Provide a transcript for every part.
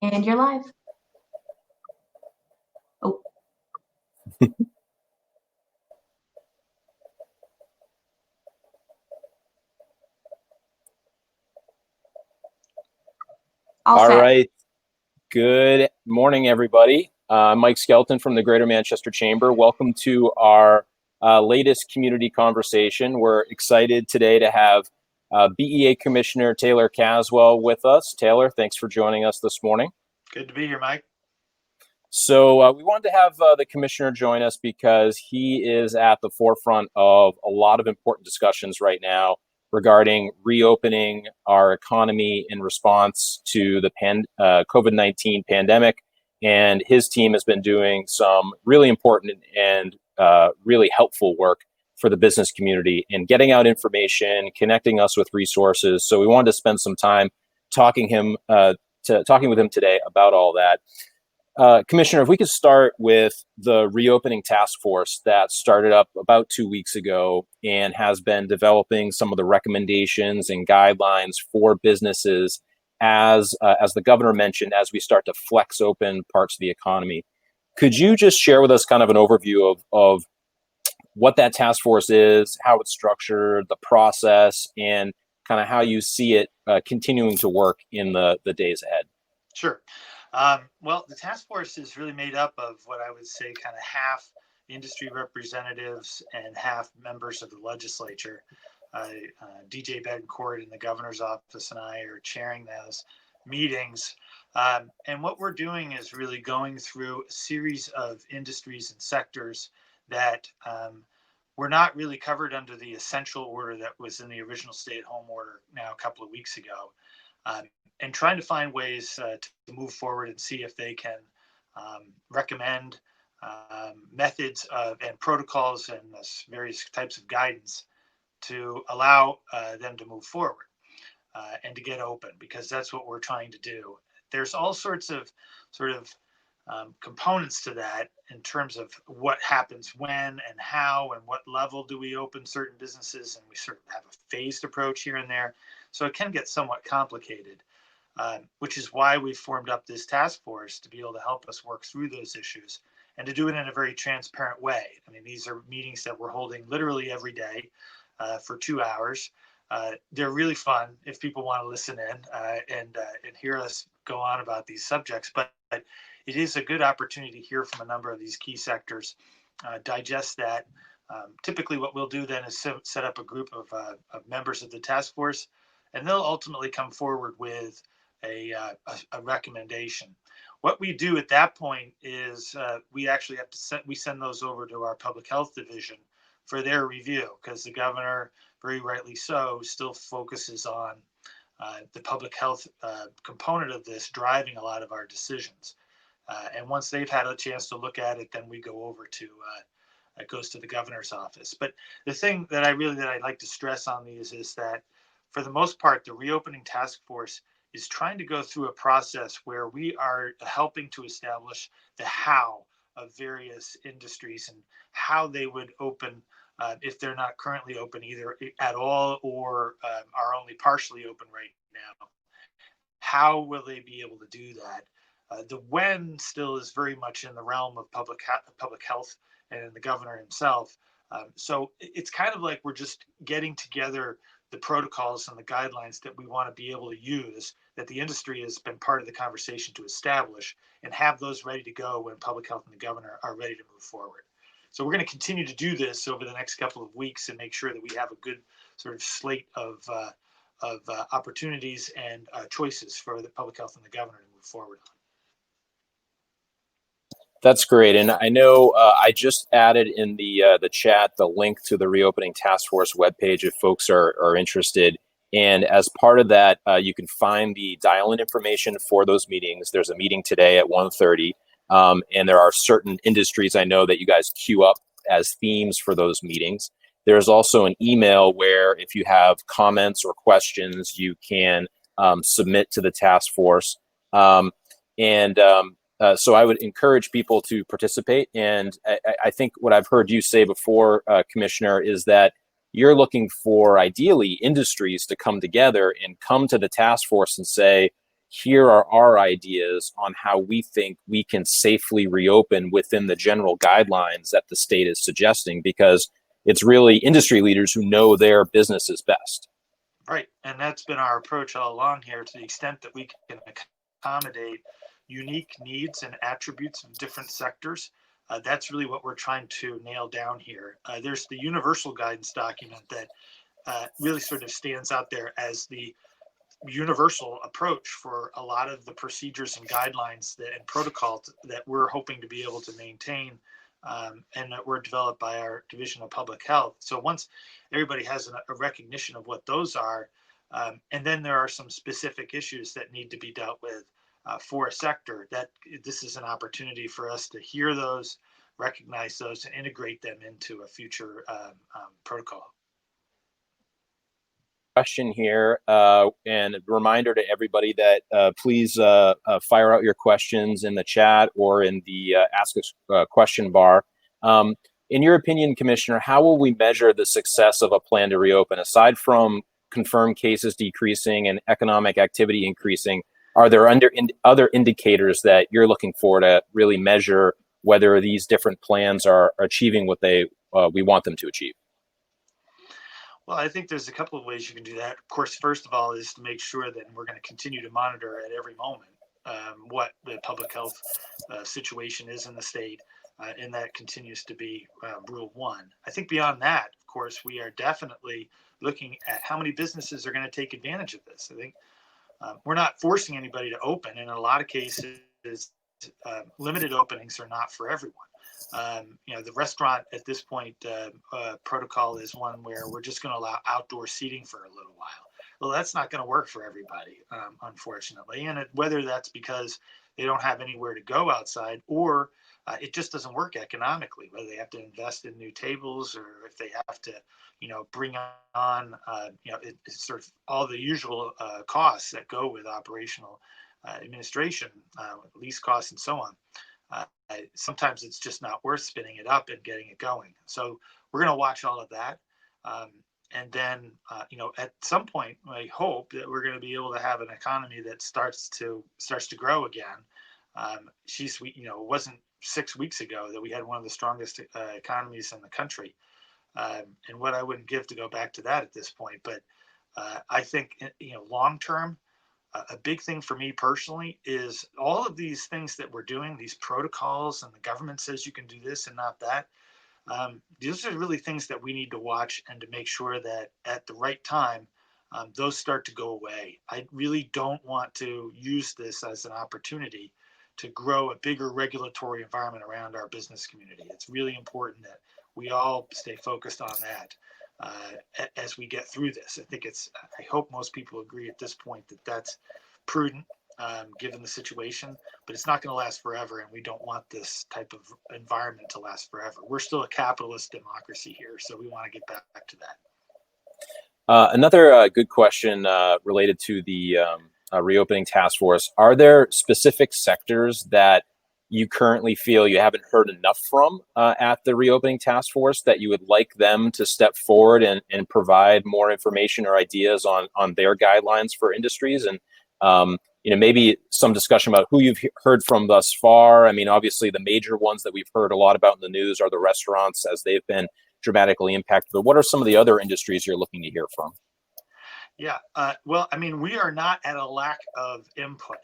And you're live. Oh. All right. Good morning, everybody. I'm Mike Skelton from the Greater Manchester Chamber. Welcome to our latest community conversation. We're excited today to have BEA Commissioner Taylor Caswell with us. Taylor, thanks for joining us this morning. Good to be here, Mike. So we wanted to have the commissioner join us because he is at the forefront of a lot of important discussions right now regarding reopening our economy in response to the COVID-19 pandemic. And his team has been doing some really important and really helpful work for the business community in getting out information, connecting us with resources. So we wanted to spend some time talking with him today about all that. Commissioner, if we could start with the reopening task force that started up about 2 weeks ago and has been developing some of the recommendations and guidelines for businesses as the governor mentioned, as we start to flex open parts of the economy. Could you just share with us kind of an overview of what that task force is, how it's structured, the process, and kind of how you see it continuing to work in the days ahead? Sure. Well, the task force is really made up of what I would say kind of half industry representatives and half members of the legislature. DJ Betancourt in the governor's office and I are chairing those meetings. And what we're doing is really going through a series of industries and sectors that were not really covered under the essential order that was in the original stay-at-home order now a couple of weeks ago. And trying to find ways to move forward and see if they can recommend methods and protocols and various types of guidance to allow them to move forward and to get open, because that's what we're trying to do. There's all sorts of components to that in terms of what happens when and how and what level do we open certain businesses, and we sort of have a phased approach here and there. So it can get somewhat complicated. Which is why we formed up this task force to be able to help us work through those issues and to do it in a very transparent way. I mean, these are meetings that we're holding literally every day for 2 hours. They're really fun if people want to listen in and hear us go on about these subjects. But it is a good opportunity to hear from a number of these key sectors, digest that. Typically, what we'll do then is set up a group of members of the task force, and they'll ultimately come forward with a recommendation. What we do at that point is we actually have to send those over to our public health division for their review, because the governor, very rightly so, still focuses on the public health component of this driving a lot of our decisions. And once they've had a chance to look at it, then we go over to it goes to the governor's office. But the thing that I'd like to stress on these is that for the most part, the reopening task force is trying to go through a process where we are helping to establish the how of various industries and how they would open if they're not currently open either at all or are only partially open right now. How will they be able to do that? The when still is very much in the realm of public health and the governor himself. So it's kind of like we're just getting together the protocols and the guidelines that we want to be able to use, that the industry has been part of the conversation to establish, and have those ready to go when public health and the governor are ready to move forward. So we're going to continue to do this over the next couple of weeks and make sure that we have a good sort of slate of opportunities and choices for the public health and the governor to move forward on. That's great. And I know I just added in the chat the link to the Reopening Task Force webpage if folks are interested. And as part of that, you can find the dial-in information for those meetings. There's a meeting today at 1:30, and there are certain industries I know that you guys queue up as themes for those meetings. There's also an email where if you have comments or questions, you can submit to the task force. So I would encourage people to participate. And I think what I've heard you say before, Commissioner, is that you're looking for ideally industries to come together and come to the task force and say, here are our ideas on how we think we can safely reopen within the general guidelines that the state is suggesting, because it's really industry leaders who know their businesses best. Right. And that's been our approach all along here, to the extent that we can accommodate unique needs and attributes of different sectors. That's really what we're trying to nail down here. There's the universal guidance document that really sort of stands out there as the universal approach for a lot of the procedures and guidelines and protocols that we're hoping to be able to maintain, and that were developed by our Division of Public Health. So once everybody has a recognition of what those are, and then there are some specific issues that need to be dealt with for a sector, that this is an opportunity for us to hear those, recognize those, and integrate them into a future protocol. Question here, and a reminder to everybody that please fire out your questions in the chat or in the ask a question bar. In your opinion, Commissioner, how will we measure the success of a plan to reopen? Aside from confirmed cases decreasing and economic activity increasing, are there other indicators that you're looking for to really measure whether these different plans are achieving what we want them to achieve? Well, I think there's a couple of ways you can do that. Of course, first of all, is to make sure that we're going to continue to monitor at every moment what the public health situation is in the state, and that continues to be rule one. I think beyond that, of course, we are definitely looking at how many businesses are going to take advantage of this. I think we're not forcing anybody to open. In a lot of cases, limited openings are not for everyone. The restaurant at this point protocol is one where we're just going to allow outdoor seating for a little while. Well, that's not going to work for everybody, unfortunately. And whether that's because they don't have anywhere to go outside, or it just doesn't work economically, whether they have to invest in new tables, or if they have to, bring on, it's sort of all the usual costs that go with operational administration, lease costs and so on. Sometimes it's just not worth spinning it up and getting it going. So we're going to watch all of that. And then, at some point, I hope that we're going to be able to have an economy that starts to grow again. It wasn't 6 weeks ago that we had one of the strongest economies in the country. And what I wouldn't give to go back to that at this point. But I think, long term, a big thing for me personally is all of these things that we're doing, these protocols, and the government says you can do this and not that. These are really things that we need to watch, and to make sure that at the right time, those start to go away. I really don't want to use this as an opportunity to grow a bigger regulatory environment around our business community. It's really important that we all stay focused on that as we get through this. I hope most people agree at this point that that's prudent, given the situation, but it's not going to last forever, and we don't want this type of environment to last forever. We're still a capitalist democracy here, so we want to get back to that. Another good question related to the reopening task force. Are there specific sectors that you currently feel you haven't heard enough from at the reopening task force that you would like them to step forward and provide more information or ideas on their guidelines for industries? And maybe some discussion about who you've heard from thus far. I mean, obviously the major ones that we've heard a lot about in the news are the restaurants, as they've been dramatically impacted. But what are some of the other industries you're looking to hear from? Yeah, well, I mean, we are not at a lack of input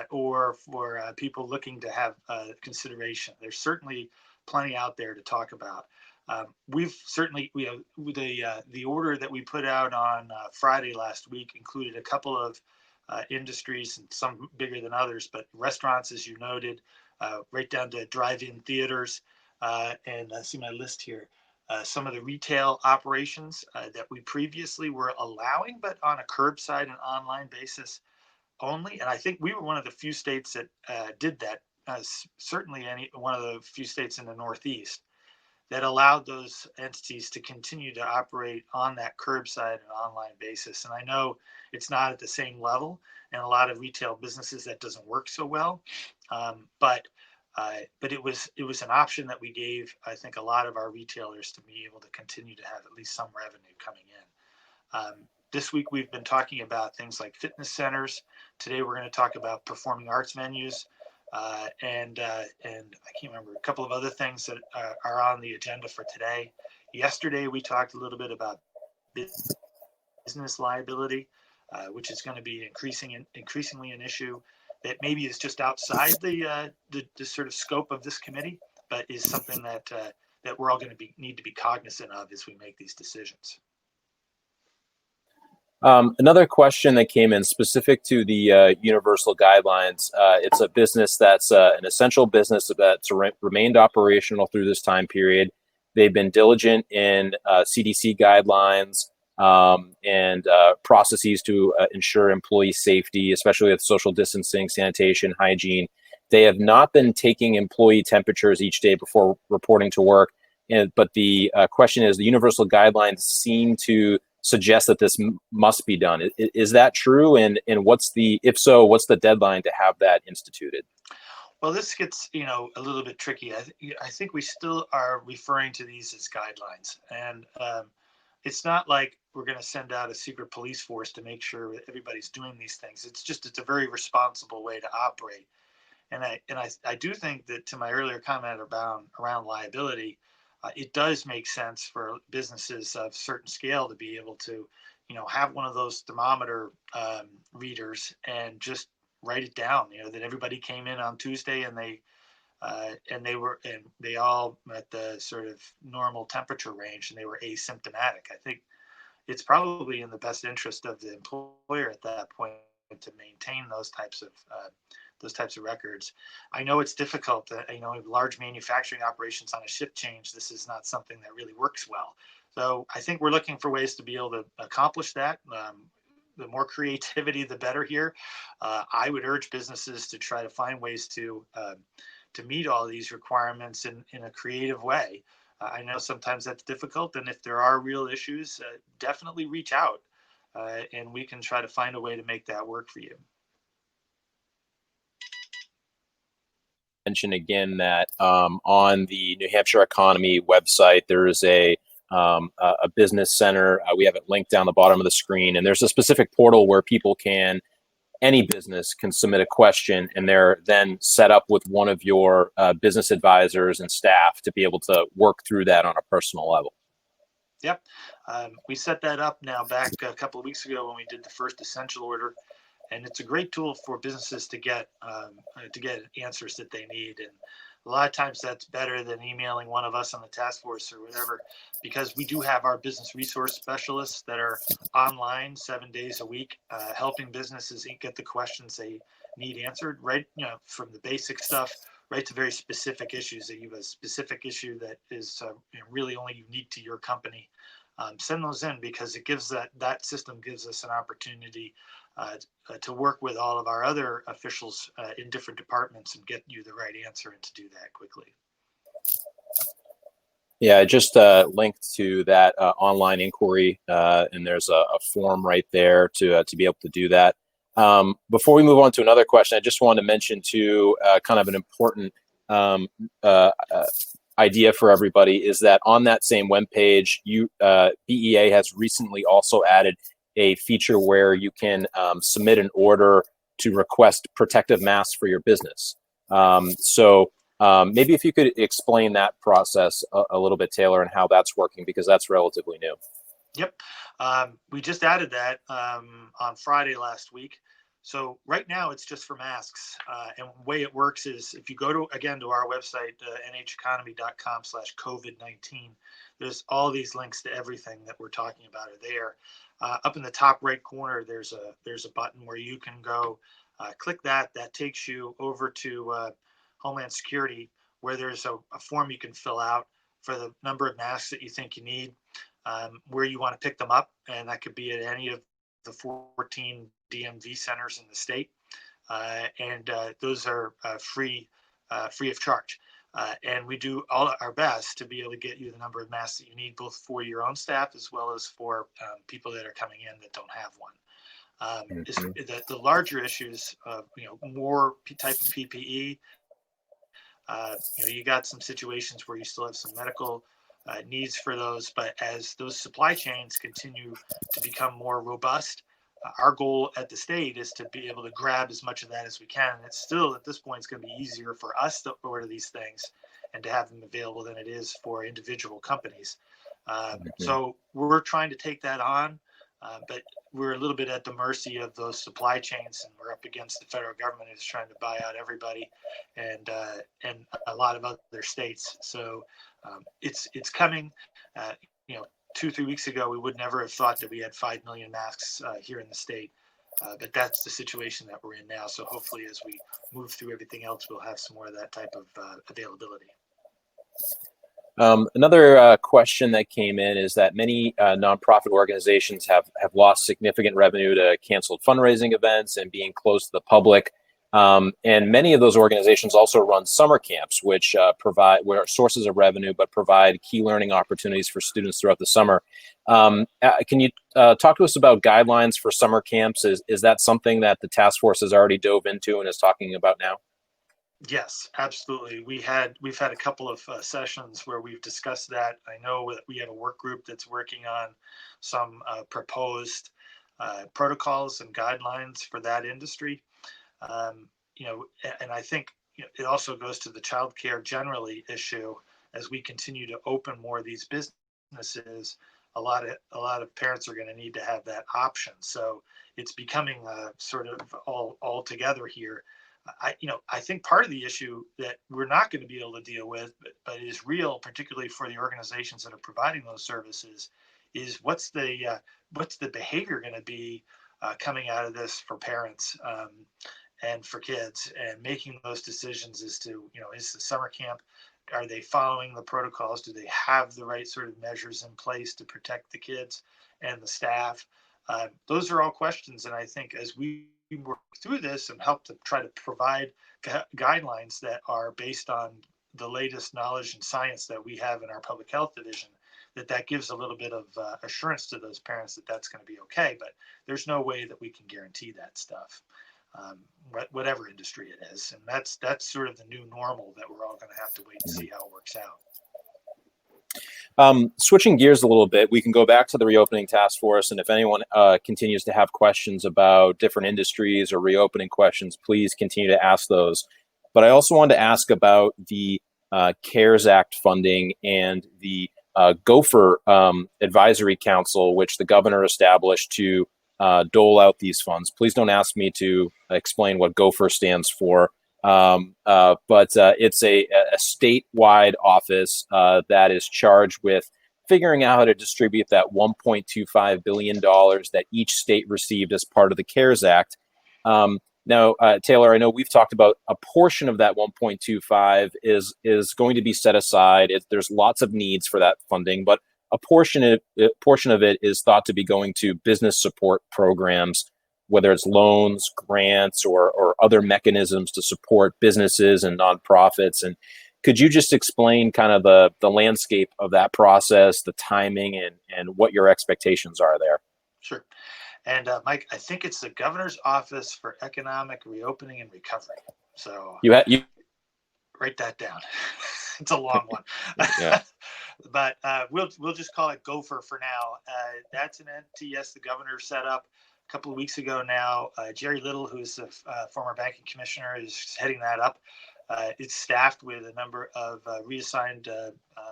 or for people looking to have consideration. There's certainly plenty out there to talk about. We have the order that we put out on Friday last week included a couple of industries, and some bigger than others, but restaurants, as you noted, right down to drive-in theaters, and I see my list here. Some of the retail operations that we previously were allowing, but on a curbside and online basis only. And I think we were one of the few states that did that, certainly one of the few states in the Northeast that allowed those entities to continue to operate on that curbside and online basis. And I know it's not at the same level, and a lot of retail businesses that doesn't work so well, but it was an option that we gave, I think, a lot of our retailers to be able to continue to have at least some revenue coming in. This week we've been talking about things like fitness centers. Today we're going to talk about performing arts venues, and I can't remember a couple of other things that are on the agenda for today. Yesterday we talked a little bit about business liability, which is going to be increasingly an issue that maybe is just outside the sort of scope of this committee, but is something that that we're all going to need to be cognizant of as we make these decisions. Another question that came in specific to the universal guidelines. It's a business that's an essential business that's remained operational through this time period. They've been diligent in CDC guidelines and processes to ensure employee safety, especially with social distancing, sanitation, hygiene. They have not been taking employee temperatures each day before reporting to work. But the question is, the universal guidelines seem to suggest that this must be done. Is that true? And if so, what's the deadline to have that instituted? Well, this gets, a little bit tricky. I think we still are referring to these as guidelines. And it's not like we're going to send out a secret police force to make sure that everybody's doing these things. It's a very responsible way to operate. And I do think that, to my earlier comment around liability, it does make sense for businesses of certain scale to be able to, have one of those thermometer readers and just write it down. That everybody came in on Tuesday and they all met the sort of normal temperature range and they were asymptomatic. I think it's probably in the best interest of the employer at that point to maintain those types of records. I know it's difficult. Large manufacturing operations on a shift change, this is not something that really works well. So I think we're looking for ways to be able to accomplish that. The more creativity, the better here. I would urge businesses to try to find ways to meet all these requirements in a creative way. I know sometimes that's difficult, and if there are real issues, definitely reach out, and we can try to find a way to make that work for you. Mention again that on the New Hampshire Economy website, there is a business center. We have it linked down the bottom of the screen, and there's a specific portal where any business can submit a question, and they're then set up with one of your business advisors and staff to be able to work through that on a personal level. Yep. We set that up now back a couple of weeks ago when we did the first essential order. And it's a great tool for businesses to get answers that they need. And a lot of times that's better than emailing one of us on the task force or whatever, because we do have our business resource specialists that are online 7 days a week, helping businesses get the questions they need answered, right? From the basic stuff right to very specific issues. That you have a specific issue that is really only unique to your company. Send those in, because it gives that system gives us an opportunity to work with all of our other officials in different departments and get you the right answer, and to do that quickly. Yeah, I just linked to that online inquiry, and there's a form right there to be able to do that. Before we move on to another question, I just wanted to mention too, kind of an important idea for everybody is that on that same webpage, BEA has recently also added a feature where you can submit an order to request protective masks for your business. So maybe if you could explain that process a little bit, Taylor, and how that's working, because that's relatively new. Yep. We just added that on Friday last week. So right now it's just for masks. And the way it works is if you go to our website, nheconomy.com/COVID-19, there's all these links to everything that we're talking about are there. Up in the top right corner, there's a button where you can go click that. That takes you over to Homeland Security, where there's a form you can fill out for the number of masks that you think you need, where you want to pick them up, and that could be at any of the 14 DMV centers in the state, and those are free of charge. And we do all our best to be able to get you the number of masks that you need, both for your own staff as well as for people that are coming in that don't have one. The larger issues, more type of PPE. You got some situations where you still have some medical needs for those. But as those supply chains continue to become more robust, our goal at the state is to be able to grab as much of that as we can. And it's still, at this point, it's going to be easier for us to order these things and to have them available than it is for individual companies. So we're trying to take that on, but we're a little bit at the mercy of those supply chains, and we're up against the federal government who's trying to buy out everybody, and a lot of other states. So it's coming. You know, 2-3 weeks ago, we would never have thought that we had 5 million masks here in the state. But that's the situation that we're in now. So hopefully, as we move through everything else, we'll have some more of that type of availability. Another question that came in is that many nonprofit organizations have lost significant revenue to canceled fundraising events and being closed to the public. And many of those organizations also run summer camps, which were sources of revenue, but provide key learning opportunities for students throughout the summer. Can you talk to us about guidelines for summer camps? Is that something that the task force has already dove into and is talking about now? Yes, absolutely. We've had a couple of sessions where we've discussed that. I know that we have a work group that's working on some proposed protocols and guidelines for that industry. You know, and I think it also goes to the childcare generally issue. As we continue to open more of these businesses, a lot of parents are going to need to have that option. So it's becoming sort of all together here. I think part of the issue that we're not going to be able to deal with, but is real, particularly for the organizations that are providing those services, is what's the behavior going to be coming out of this for parents and for kids, and making those decisions as to, is the summer camp, are they following the protocols? Do they have the right sort of measures in place to protect the kids and the staff? Those are all questions, and I think as we work through this and help to try to provide guidelines that are based on the latest knowledge and science that we have in our public health division, that gives a little bit of assurance to those parents that that's going to be okay. But there's no way that we can guarantee that stuff, whatever industry it is. And that's sort of the new normal that we're all going to have to wait and see how it works out. Switching gears a little bit, we can go back to the reopening task force, and if anyone continues to have questions about different industries or reopening questions, please continue to ask those. But I also wanted to ask about the CARES Act funding and the Gopher Advisory Council, which the governor established to dole out these funds. Please don't ask me to explain what Gopher stands for. But it's a statewide office that is charged with figuring out how to distribute that $1.25 billion that each state received as part of the CARES Act. Now, Taylor, I know we've talked about a portion of that 1.25 is going to be set aside. There's lots of needs for that funding, but a portion of it is thought to be going to business support programs, whether it's loans, grants, or other mechanisms to support businesses and nonprofits. And could you just explain kind of the landscape of that process, the timing, and what your expectations are there? Sure. And Mike, I think it's the Governor's Office for Economic Reopening and Recovery. So you write that down. It's a long one. Yeah. But we'll just call it Gopher for now. That's an entity, yes, the governor set up a couple of weeks ago now. Jerry Little, who's the former banking commissioner, is heading that up. It's staffed with a number of reassigned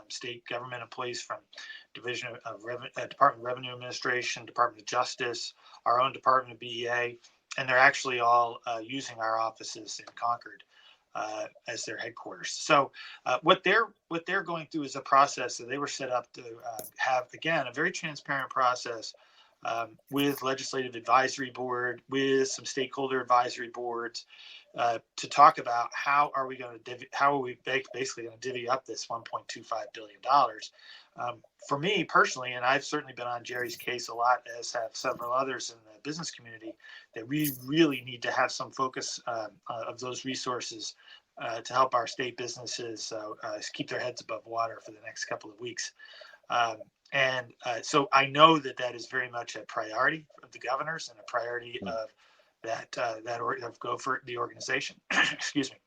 state government employees from Department of Revenue Administration, Department of Justice, our own Department of BEA, and they're actually all using our offices in Concord as their headquarters. So what they're going through is a process that they were set up to have, again, a very transparent process with legislative advisory board, with some stakeholder advisory boards, to talk about how are we basically going to divvy up this $1.25 billion. For me personally, and I've certainly been on Jerry's case a lot, as have several others in the business community, that we really need to have some focus of those resources to help our state businesses keep their heads above water for the next couple of weeks. So I know that is very much a priority of the governors and a priority of of Gopher, the organization. Excuse me.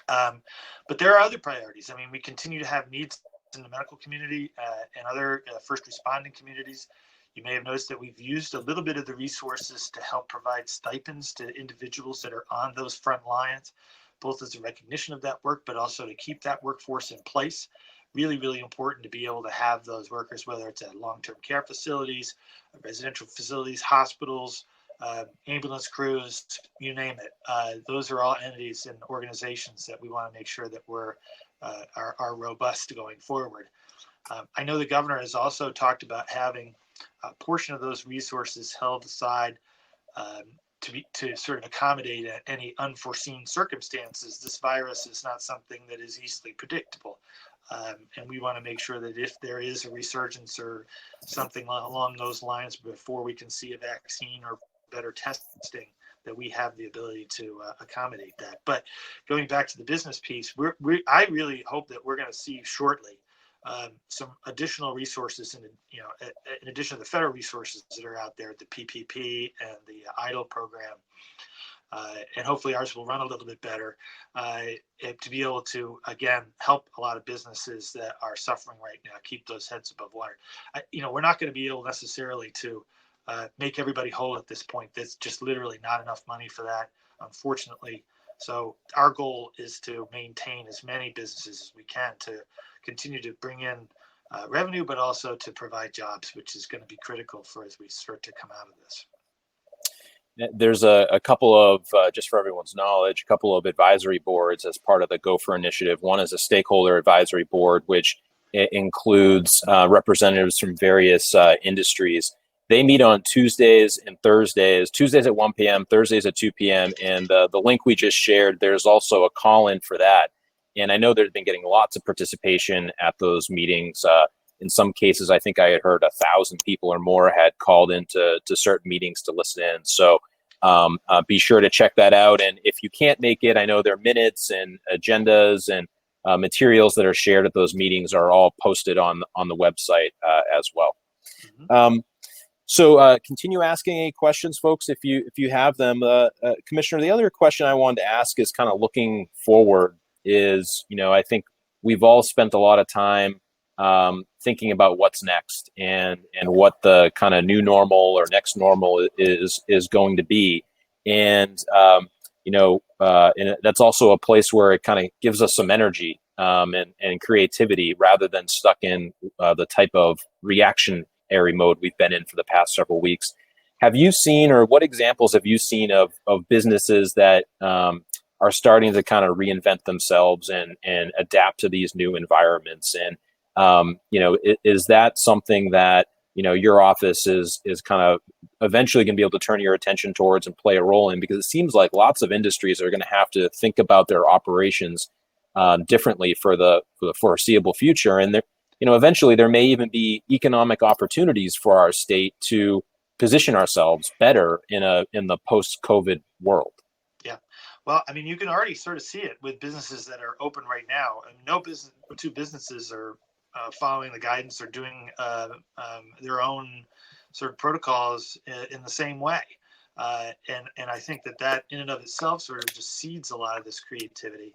But there are other priorities. I mean, we continue to have needs in the medical community and other first responding communities. You may have noticed that we've used a little bit of the resources to help provide stipends to individuals that are on those front lines, both as a recognition of that work, but also to keep that workforce in place. Really, really important to be able to have those workers, whether it's at long-term care facilities, residential facilities, hospitals, ambulance crews, you name it. Those are all entities and organizations that we want to make sure that are robust going forward. I know the governor has also talked about having a portion of those resources held aside to sort of accommodate any unforeseen circumstances. This virus is not something that is easily predictable. And we want to make sure that if there is a resurgence or something along those lines before we can see a vaccine or better testing, that we have the ability to accommodate that. But going back to the business piece, I really hope that we're going to see shortly some additional resources, in addition to the federal resources that are out there, the PPP and the EIDL program. And hopefully ours will run a little bit better to be able to, again, help a lot of businesses that are suffering right now, keep those heads above water. We're not going to be able necessarily to make everybody whole at this point. There's just literally not enough money for that, unfortunately. So our goal is to maintain as many businesses as we can to continue to bring in revenue, but also to provide jobs, which is going to be critical for as we start to come out of this. There's a couple of, just for everyone's knowledge, a couple of advisory boards as part of the Gopher initiative. One is a stakeholder advisory board, which includes representatives from various industries. They meet on Tuesdays and Thursdays, Tuesdays at 1 p.m., Thursdays at 2 p.m. And the link we just shared, there's also a call-in for that. And I know they've been getting lots of participation at those meetings. In some cases, I think I had heard 1,000 people or more had called into certain meetings to listen in. So be sure to check that out. And if you can't make it, I know there are minutes and agendas and materials that are shared at those meetings are all posted on the website as well. Mm-hmm. So continue asking any questions, folks, if you have them. Commissioner, the other question I wanted to ask is kind of looking forward is, I think we've all spent a lot of time thinking about what's next and what the kind of new normal or next normal is going to be. And, and that's also a place where it kind of gives us some energy and creativity rather than stuck in the type of reactionary mode we've been in for the past several weeks. Have you seen, or what examples have you seen of businesses that are starting to kind of reinvent themselves and adapt to these new environments? And, is that something that, your office is kind of eventually going to be able to turn your attention towards and play a role in? Because it seems like lots of industries are going to have to think about their operations differently for the foreseeable future. And eventually there may even be economic opportunities for our state to position ourselves better in the post-COVID world. Yeah. Well, you can already sort of see it with businesses that are open right now. Two businesses are following the guidance or doing their own sort of protocols in the same way. And I think that in and of itself sort of just seeds a lot of this creativity.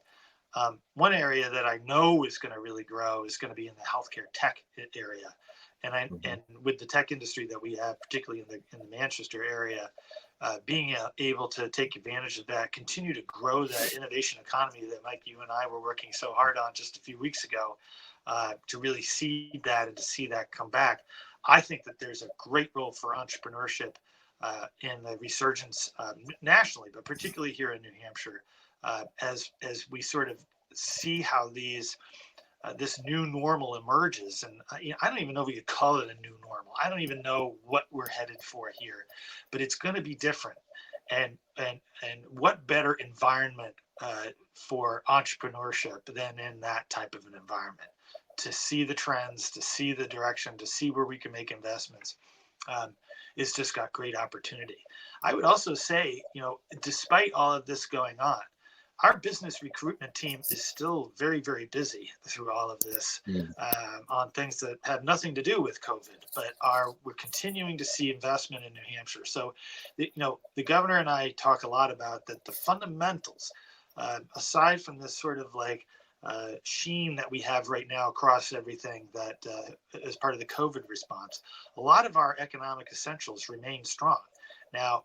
One area that I know is going to really grow is going to be in the healthcare tech area. And with the tech industry that we have, particularly in the Manchester area, being able to take advantage of that, continue to grow that innovation economy that Mike, you and I were working so hard on just a few weeks ago, to really see that and to see that come back. I think that there's a great role for entrepreneurship in the resurgence nationally, but particularly here in New Hampshire, as we sort of see how this new normal emerges. And I don't even know if we could call it a new normal. I don't even know what we're headed for here, but it's going to be different. And what better environment for entrepreneurship than in that type of an environment, to see the trends, to see the direction, to see where we can make investments. It's just got great opportunity. I would also say, despite all of this going on, our business recruitment team is still very, very busy through all of this on things that have nothing to do with COVID, but we're continuing to see investment in New Hampshire. So, the governor and I talk a lot about that the fundamentals, aside from this sort of like sheen that we have right now across everything that as part of the COVID response, a lot of our economic essentials remain strong. Now,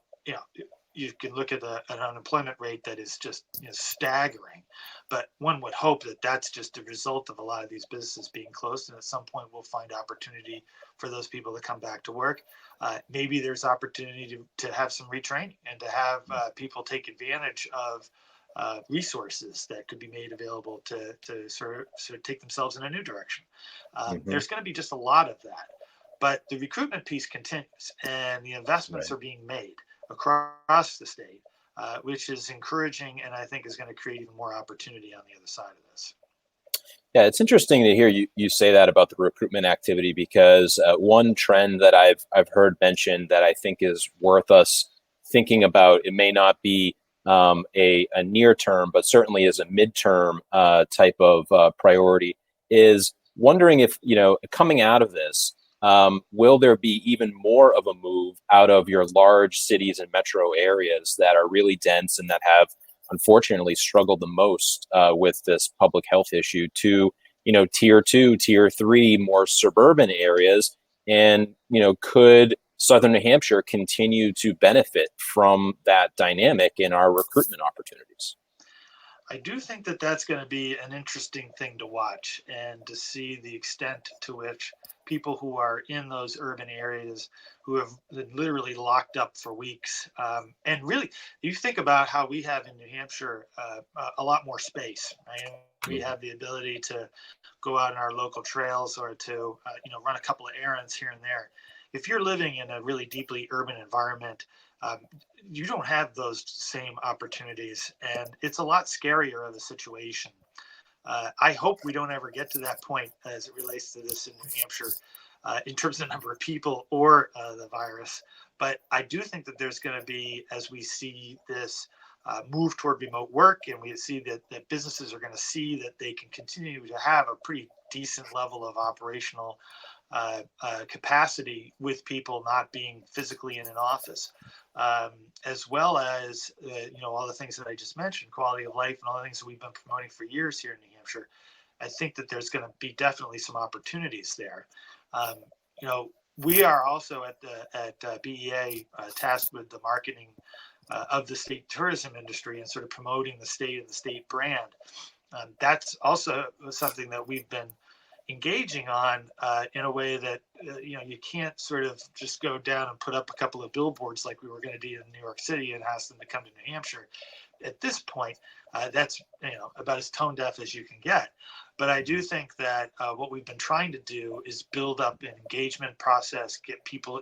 you can look at an unemployment rate that is just staggering, but one would hope that that's just a result of a lot of these businesses being closed, and at some point we'll find opportunity for those people to come back to work. Maybe there's opportunity to have some retraining and to have people take advantage of resources that could be made available to sort of take themselves in a new direction. There's going to be just a lot of that, but the recruitment piece continues, and the investments are being made across the state, which is encouraging, and I think is going to create even more opportunity on the other side of this. Yeah, it's interesting to hear you say that about the recruitment activity, because one trend that I've heard mentioned that I think is worth us thinking about, it may not be a near term, but certainly is a midterm type of priority, is wondering if, coming out of this, will there be even more of a move out of your large cities and metro areas that are really dense and that have unfortunately struggled the most with this public health issue to, tier 2, tier 3, more suburban areas? And, could Southern New Hampshire continue to benefit from that dynamic in our recruitment opportunities? I do think that that's going to be an interesting thing to watch, and to see the extent to which people who are in those urban areas who have been literally locked up for weeks, and really, you think about how we have in New Hampshire a lot more space, right? We have the ability to go out on our local trails or to run a couple of errands here and there. If you're living in a really deeply urban environment, you don't have those same opportunities, and it's a lot scarier of a situation. I hope we don't ever get to that point as it relates to this in New Hampshire, in terms of the number of people or the virus. But I do think that there's going to be, as we see this move toward remote work, and we see that businesses are going to see that they can continue to have a pretty decent level of operational capacity with people not being physically in an office, as well as all the things that I just mentioned, quality of life and all the things that we've been promoting for years here in New Hampshire. I think that there's going to be definitely some opportunities there. We are also at BEA tasked with the marketing of the state tourism industry and sort of promoting the state and the state brand. That's also something that we've been engaging on in a way that you can't sort of just go down and put up a couple of billboards like we were going to do in New York City and ask them to come to New Hampshire. At this point, that's about as tone deaf as you can get. But I do think that what we've been trying to do is build up an engagement process, get people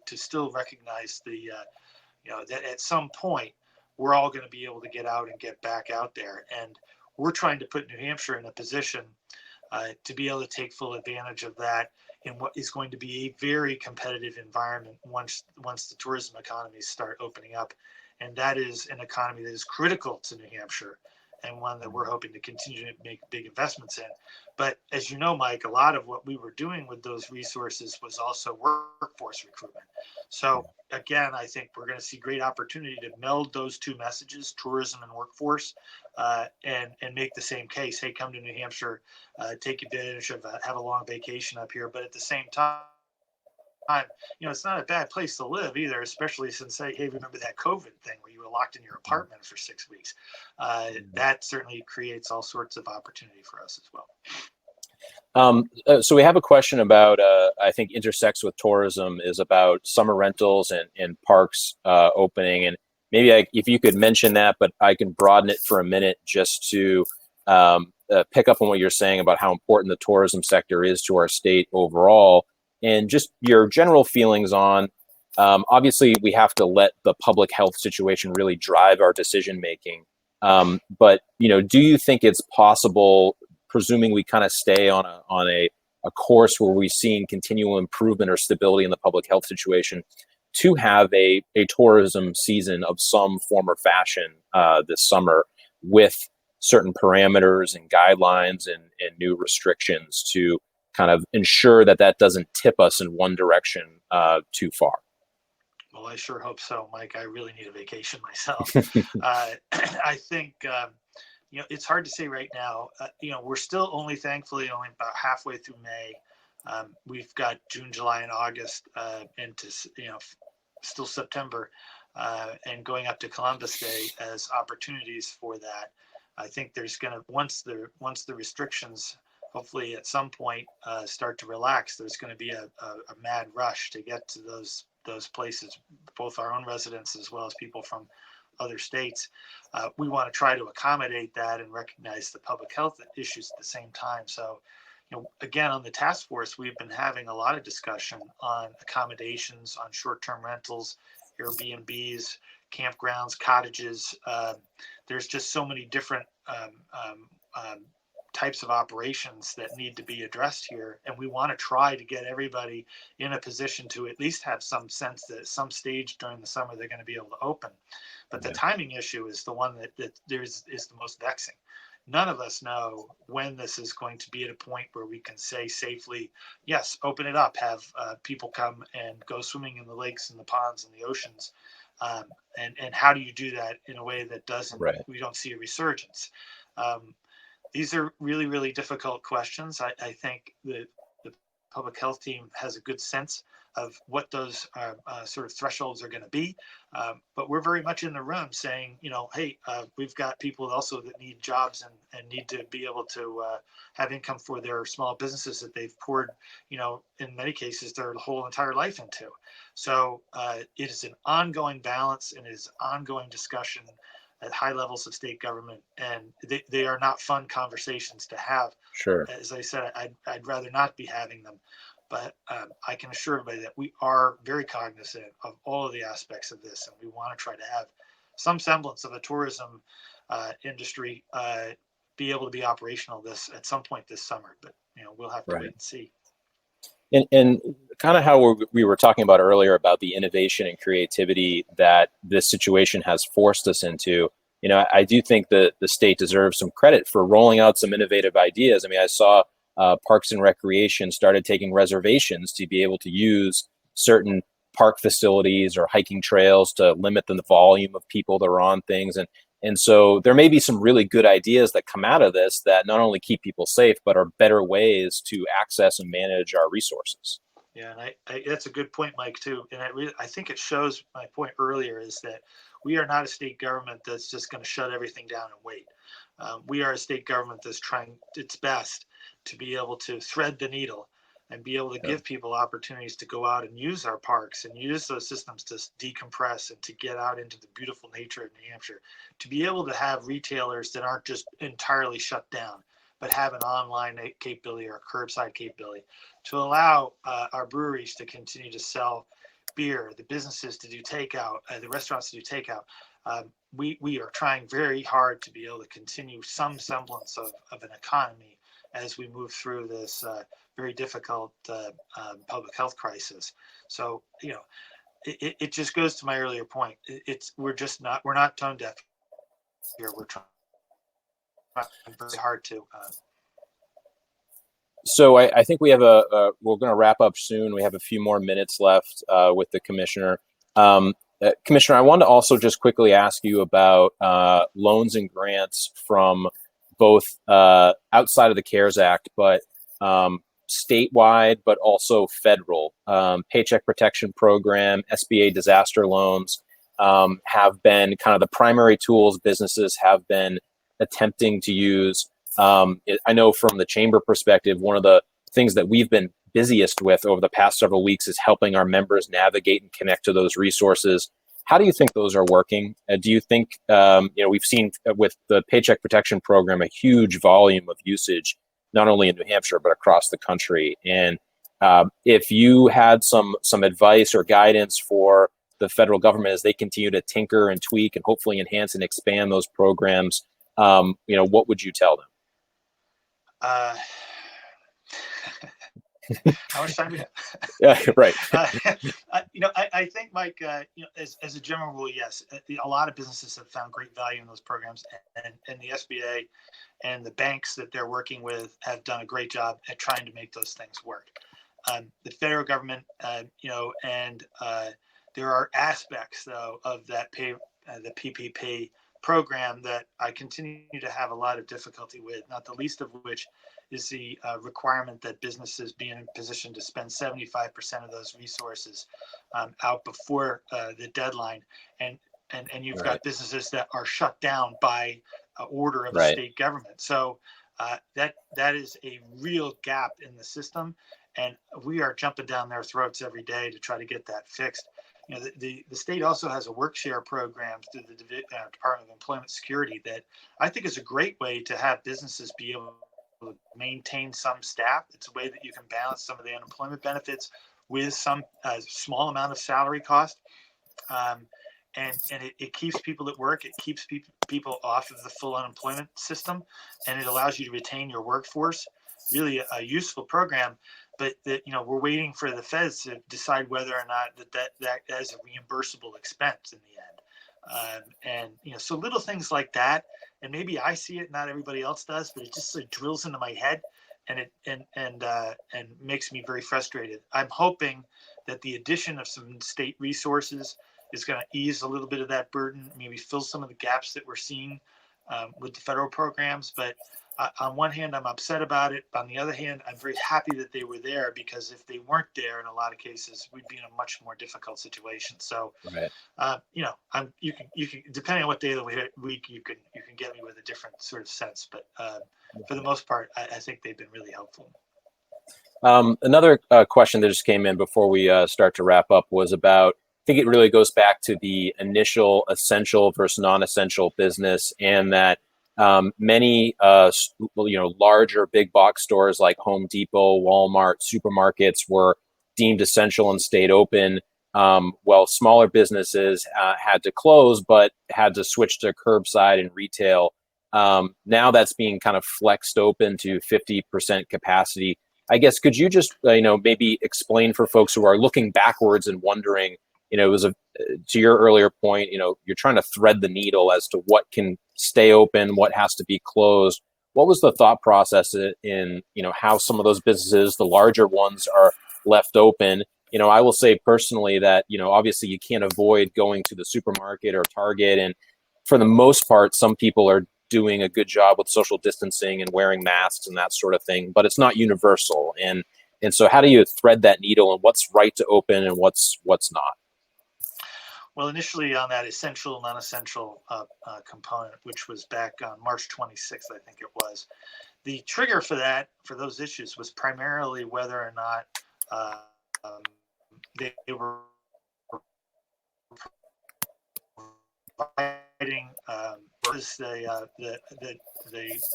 to still recognize that at some point we're all going to be able to get out and get back out there, and we're trying to put New Hampshire in a position to be able to take full advantage of that in what is going to be a very competitive environment once the tourism economies start opening up. And that is an economy that is critical to New Hampshire, and one that we're hoping to continue to make big investments in. But as you know, Mike, a lot of what we were doing with those resources was also workforce recruitment. So again, I think we're going to see great opportunity to meld those two messages, tourism and workforce, and make the same case. Hey, come to New Hampshire, take advantage of have a long vacation up here. But at the same time, it's not a bad place to live either, especially since, hey, remember that COVID thing where you were locked in your apartment for 6 weeks? That certainly creates all sorts of opportunity for us as well. So we have a question about, I think intersects with tourism, is about summer rentals and parks opening. And maybe if you could mention that, but I can broaden it for a minute just to pick up on what you're saying about how important the tourism sector is to our state overall, and just your general feelings on, obviously we have to let the public health situation really drive our decision making. But, do you think it's possible, presuming we kind of stay on a course where we've seen continual improvement or stability in the public health situation, to have a tourism season of some form or fashion this summer, with certain parameters and guidelines and new restrictions to kind of ensure that doesn't tip us in one direction too far? Well, I sure hope so, Mike. I really need a vacation myself. I think it's hard to say right now. We're still thankfully only about halfway through May. We've got June, July, and August into still September, and going up to Columbus Day as opportunities for that. I think there's going to once the restrictions hopefully at some point start to relax, there's going to be a mad rush to get to those places, both our own residents as well as people from other states. We want to try to accommodate that and recognize the public health issues at the same time. So, again, on the task force, we've been having a lot of discussion on accommodations, on short-term rentals, Airbnbs, campgrounds, cottages. There's just so many different types of operations that need to be addressed here. And we want to try to get everybody in a position to at least have some sense that at some stage during the summer, they're going to be able to open. But the timing issue is the one that is the most vexing. None of us know when this is going to be at a point where we can say safely, yes, open it up, have people come and go swimming in the lakes and the ponds and the oceans. And how do you do that in a way that we don't see a resurgence? These are really, really difficult questions. I think the public health team has a good sense of what those sort of thresholds are going to be. But we're very much in the room saying, hey, we've got people also that need jobs and need to be able to have income for their small businesses that they've poured, in many cases, their whole entire life into. So it is an ongoing balance and it is ongoing discussion at high levels of state government, and they are not fun conversations to have. Sure. As I said, I'd rather not be having them, but I can assure everybody that we are very cognizant of all of the aspects of this, and we want to try to have some semblance of a tourism industry be able to be operational at some point this summer. But we'll have to wait and see. And kind of how we were talking about earlier about the innovation and creativity that this situation has forced us into, I do think that the state deserves some credit for rolling out some innovative ideas. I mean, I saw Parks and Recreation started taking reservations to be able to use certain park facilities or hiking trails to limit the volume of people that are on things. And so there may be some really good ideas that come out of this that not only keep people safe, but are better ways to access and manage our resources. Yeah, and that's a good point, Mike, too. And I think it shows my point earlier is that we are not a state government that's just going to shut everything down and wait. We are a state government that's trying its best to be able to thread the needle and be able to give people opportunities to go out and use our parks and use those systems to decompress and to get out into the beautiful nature of New Hampshire, to be able to have retailers that aren't just entirely shut down, but have an online capability or a curbside capability, to allow our breweries to continue to sell beer, the businesses to do takeout, the restaurants to do takeout. We are trying very hard to be able to continue some semblance of an economy as we move through this very difficult public health crisis. So, it just goes to my earlier point. We're not tone deaf here. We're trying very hard to. So I think we have we're going to wrap up soon. We have a few more minutes left with the commissioner. Commissioner, I wanted to also just quickly ask you about loans and grants from both outside of the CARES Act, but statewide, but also federal. Paycheck Protection Program, Sba Disaster Loans have been kind of the primary tools businesses have been attempting to use. I know from the chamber perspective, one of the things that we've been busiest with over the past several weeks is helping our members navigate and connect to those resources. How do you think those are working? Do you think, we've seen with the Paycheck Protection Program, a huge volume of usage, not only in New Hampshire, but across the country. And if you had some advice or guidance for the federal government as they continue to tinker and tweak and hopefully enhance and expand those programs, what would you tell them? How much time do we have? Yeah, right. I think, Mike, as a general rule, yes, a lot of businesses have found great value in those programs, and the SBA and the banks that they're working with have done a great job at trying to make those things work. The federal government, and there are aspects though of that the PPP program that I continue to have a lot of difficulty with, not the least of which is the requirement that businesses be in a position to spend 75% of those resources out before the deadline. And you've Right. got businesses that are shut down by order of a Right. state government. So that is a real gap in the system, and we are jumping down their throats every day to try to get that fixed. The state also has a work share program through the Department of Employment Security that I think is a great way to have businesses be able to maintain some staff. It's a way that you can balance some of the unemployment benefits with some small amount of salary cost. And it keeps people at work. It keeps people off of the full unemployment system, and it allows you to retain your workforce. Really a useful program, but we're waiting for the feds to decide whether or not that is a reimbursable expense in the end. So little things like that, and maybe I see it, not everybody else does, but it just sort of drills into my head, and it makes me very frustrated. I'm hoping that the addition of some state resources is going to ease a little bit of that burden, maybe fill some of the gaps that we're seeing with the federal programs. But on one hand, I'm upset about it. On the other hand, I'm very happy that they were there, because if they weren't there, in a lot of cases, we'd be in a much more difficult situation. So, Right. you can depending on what day of the week, you can get me with a different sort of sense. But for the most part, I think they've been really helpful. Another question that just came in before we start to wrap up was about, I think it really goes back to the initial essential versus non-essential business, and that many larger big box stores like Home Depot, Walmart, supermarkets were deemed essential and stayed open, while smaller businesses had to close but had to switch to curbside and retail. Now that's being kind of flexed open to 50% capacity. I guess, could you just maybe explain for folks who are looking backwards and wondering, it was to your earlier point, you're trying to thread the needle as to what can stay open, what has to be closed. What was the thought process in how some of those businesses, the larger ones, are left open? I will say personally that, obviously you can't avoid going to the supermarket or Target. And for the most part, some people are doing a good job with social distancing and wearing masks and that sort of thing, but it's not universal. And so how do you thread that needle, and what's right to open and what's not? Well, initially on that essential, non-essential component, which was back on March 26th, I think it was, the trigger for those issues was primarily whether or not they were providing the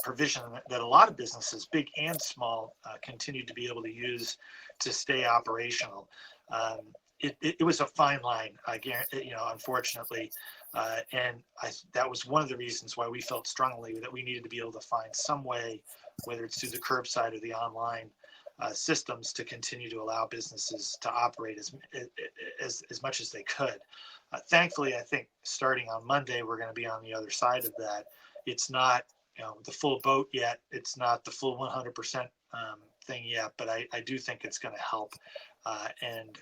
provision that a lot of businesses, big and small, continued to be able to use to stay operational. It was a fine line, I guarantee, unfortunately, and that was one of the reasons why we felt strongly that we needed to be able to find some way, whether it's through the curbside or the online systems, to continue to allow businesses to operate as much as they could. Thankfully, I think starting on Monday, we're going to be on the other side of that. It's not the full boat yet. It's not the full 100% thing yet, but I do think it's going to help, and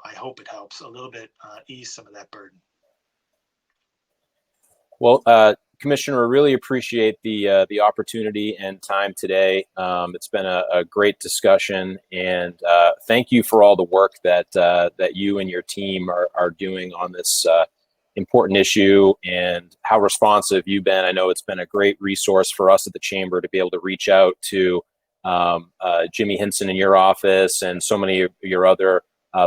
I hope it helps a little bit ease some of that burden. Well, Commissioner, really appreciate the opportunity and time today. It's been a great discussion, and thank you for all the work that you and your team are doing on this important issue, and how responsive you've been. I know it's been a great resource for us at the Chamber to be able to reach out to Jimmy Hinson in your office and so many of your other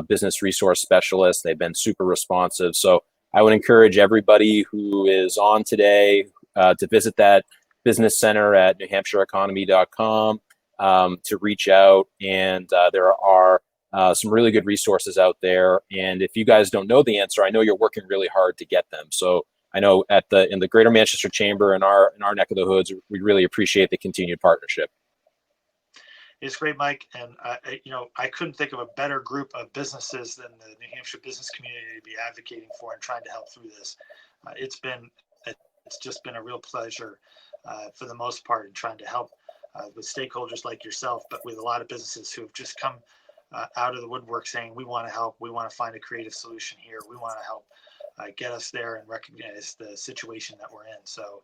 business resource specialists. They've been super responsive. So I would encourage everybody who is on today to visit that business center at newhampshireeconomy.com to reach out. And there are some really good resources out there. And if you guys don't know the answer, I know you're working really hard to get them. So I know in the Greater Manchester Chamber, in our neck of the hoods, we really appreciate the continued partnership. It's great, Mike, and I couldn't think of a better group of businesses than the New Hampshire business community to be advocating for and trying to help through this. It's just been a real pleasure for the most part in trying to help with stakeholders like yourself, but with a lot of businesses who have just come out of the woodwork saying, we want to help, we want to find a creative solution here, we want to help. get us there and recognize the situation that we're in. So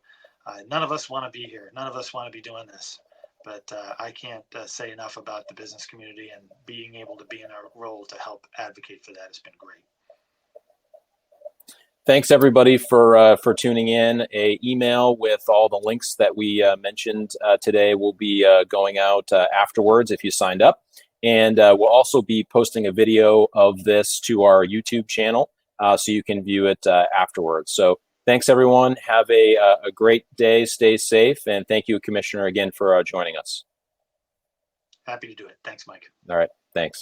none of us want to be here. None of us want to be doing this. But I can't say enough about the business community, and being able to be in a role to help advocate for that has been great. Thanks everybody for tuning in. A email with all the links that we mentioned today will be going out afterwards if you signed up. And we'll also be posting a video of this to our YouTube channel so you can view it afterwards. So thanks everyone. Have a great day. Stay safe. And thank you, Commissioner, again for joining us. Happy to do it. Thanks, Mike. All right. Thanks.